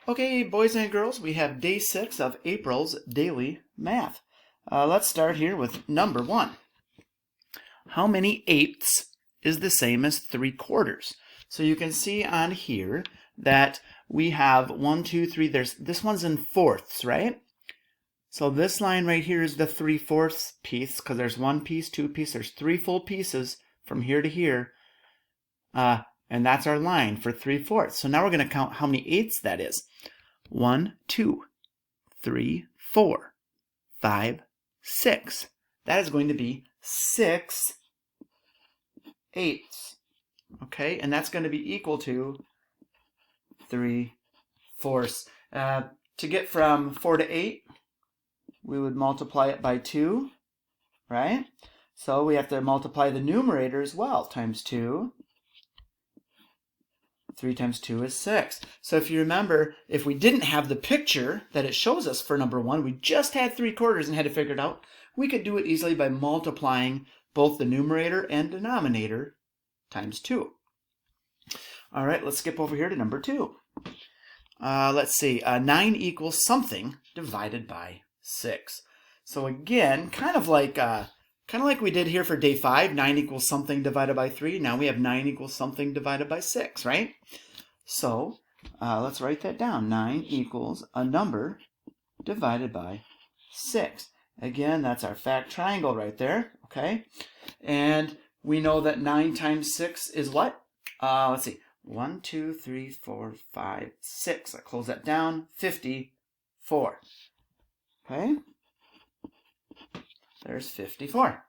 Okay, boys and girls, we have day 6 of April's daily math. Let's start here with number 1. How many eighths is the same as 3/4? So you can see on here that we have 1, 2, 3. This one's in fourths, right? So this line right here is the 3/4 piece because there's 1 piece, 2 pieces, there's 3 full pieces from here to here. And that's our line for 3/4. So now we're going to count how many eighths that is. 1, 2, 3, 4, 5, 6. That is going to be 6 eighths. Okay, and that's going to be equal to 3/4. To get from 4 to 8, we would multiply it by 2, right? So we have to multiply the numerator as well, times 2. 3 times 2 is 6. So if you remember, if we didn't have the picture that it shows us for number 1, we just had 3/4 and had to figure it out, we could do it easily by multiplying both the numerator and denominator times 2. All right, let's skip over here to number 2. Let's see, 9 equals something divided by 6. So again, kind of like we did here for day 5, 9 equals something divided by 3. Now we have 9 equals something divided by 6, right? So let's write that down. 9 equals a number divided by 6. Again, that's our fact triangle right there, okay? And we know that 9 times 6 is what? Let's see. 1, 2, 3, 4, 5, 6. I close that down. 54. Okay? There's 54.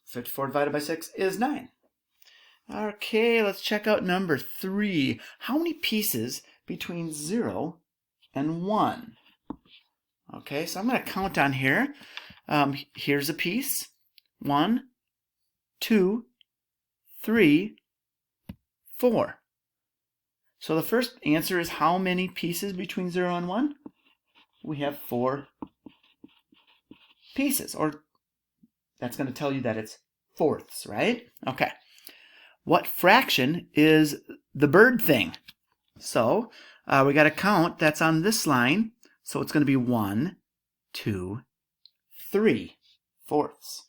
54 divided by 6 is 9. Okay, let's check out number 3. How many pieces between 0 and 1? Okay, so I'm going to count on here. Here's a piece. 1, 2, 3, 4. So the first answer is how many pieces between 0 and 1? We have 4 pieces, or that's going to tell you that it's fourths, right? Okay. What fraction is the bird thing? So we got to count. That's on this line. So it's going to be 1, 2, 3 fourths.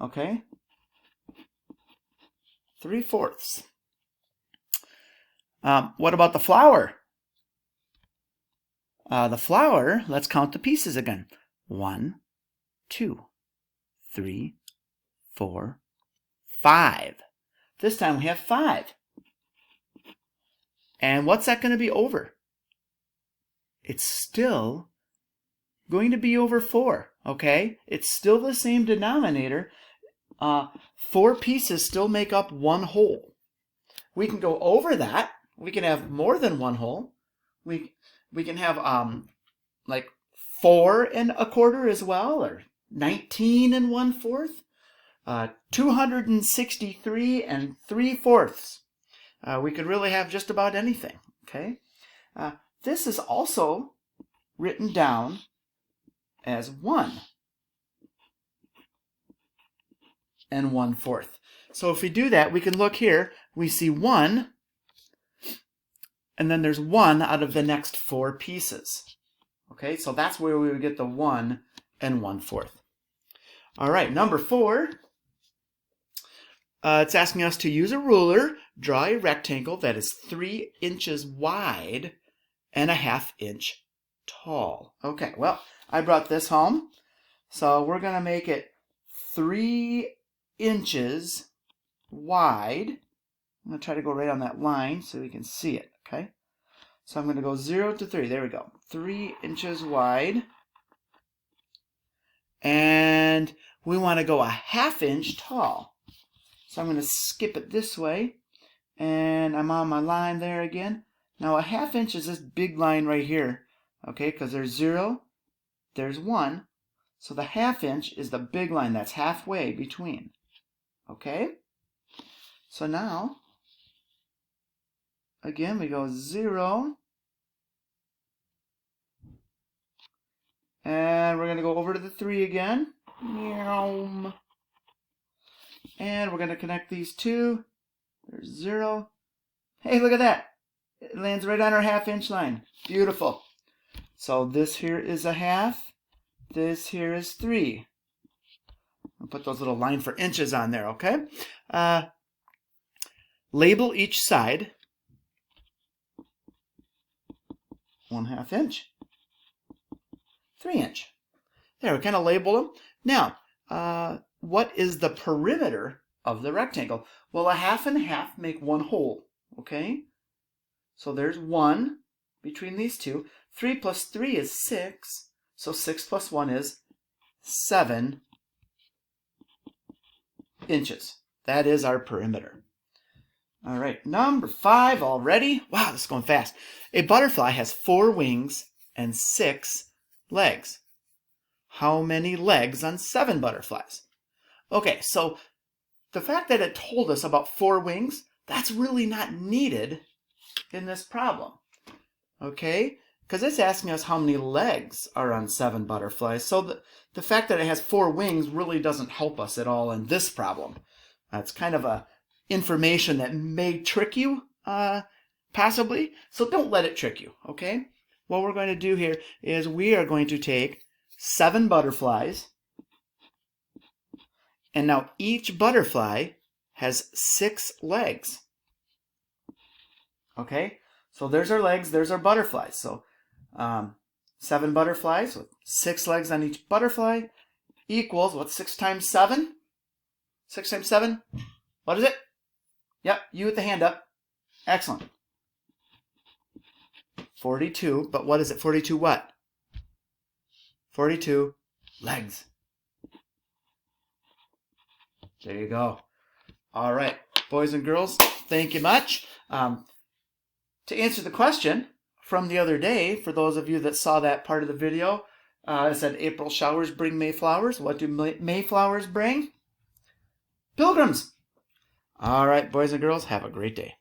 Okay? 3 fourths. What about the flower? The flower, let's count the pieces again. 1, 2, 3, 4, 5. This time we have 5. And what's that going to be over? It's still going to be over 4, okay? It's still the same denominator. 4 pieces still make up 1 whole. We can go over that. We can have more than 1 whole. We can have like 4 1/4 as well, or 19 1/4. 263 3/4. We could really have just about anything, okay? This is also written down as 1 1/4. So if we do that, we can look here. We see 1, and then there's 1 out of the next 4 pieces. Okay, so that's where we would get the 1 1/4. All right, number 4. It's asking us to use a ruler, draw a rectangle that is 3 inches wide and a 1/2 inch tall. Okay, well, I brought this home. So we're going to make it 3 inches wide. I'm going to try to go right on that line so we can see it, okay? So I'm going to go 0 to 3. There we go. 3 inches wide. And we want to go a 1/2 inch tall. So I'm going to skip it this way, and I'm on my line there again. Now a 1/2 inch is this big line right here, okay, because there's 0, there's 1. So the 1/2 inch is the big line that's halfway between, okay? So now, again, we go 0, and we're going to go over to the 3 again. Meow. And we're going to connect these two. There's 0. Hey, look at that. It lands right on our half-inch line. Beautiful. So this here is a half. This here is 3. I'll put those little line for inches on there, okay? Label each side 1/2 inch, 3 inch. There, we kind of label them. Now, what is the perimeter of the rectangle? Well, a half and a half make one whole, okay? So there's 1 between these two. 3 plus 3 is 6. So 6 plus 1 is 7 inches. That is our perimeter. All right, number 5 already. Wow, this is going fast. A butterfly has 4 wings and 6 legs. How many legs on 7 butterflies? Okay, so the fact that it told us about 4 wings, that's really not needed in this problem. Okay, because it's asking us how many legs are on 7 butterflies. So the fact that it has 4 wings really doesn't help us at all in this problem. That's kind of a information that may trick you, possibly. So don't let it trick you, okay? What we're going to do here is we are going to take 7 butterflies, and now each butterfly has 6 legs. Okay, so there's our legs, there's our butterflies. So 7 butterflies with 6 legs on each butterfly equals, what's 6 times 7? 6 times 7? What is it? Yep, you with the hand up. Excellent. 42, but what is it? 42 what? 42 legs. There you go. All right, boys and girls, thank you much. To answer the question from the other day, for those of you that saw that part of the video, it said April showers bring May flowers. What do May flowers bring? Pilgrims. All right, boys and girls, have a great day.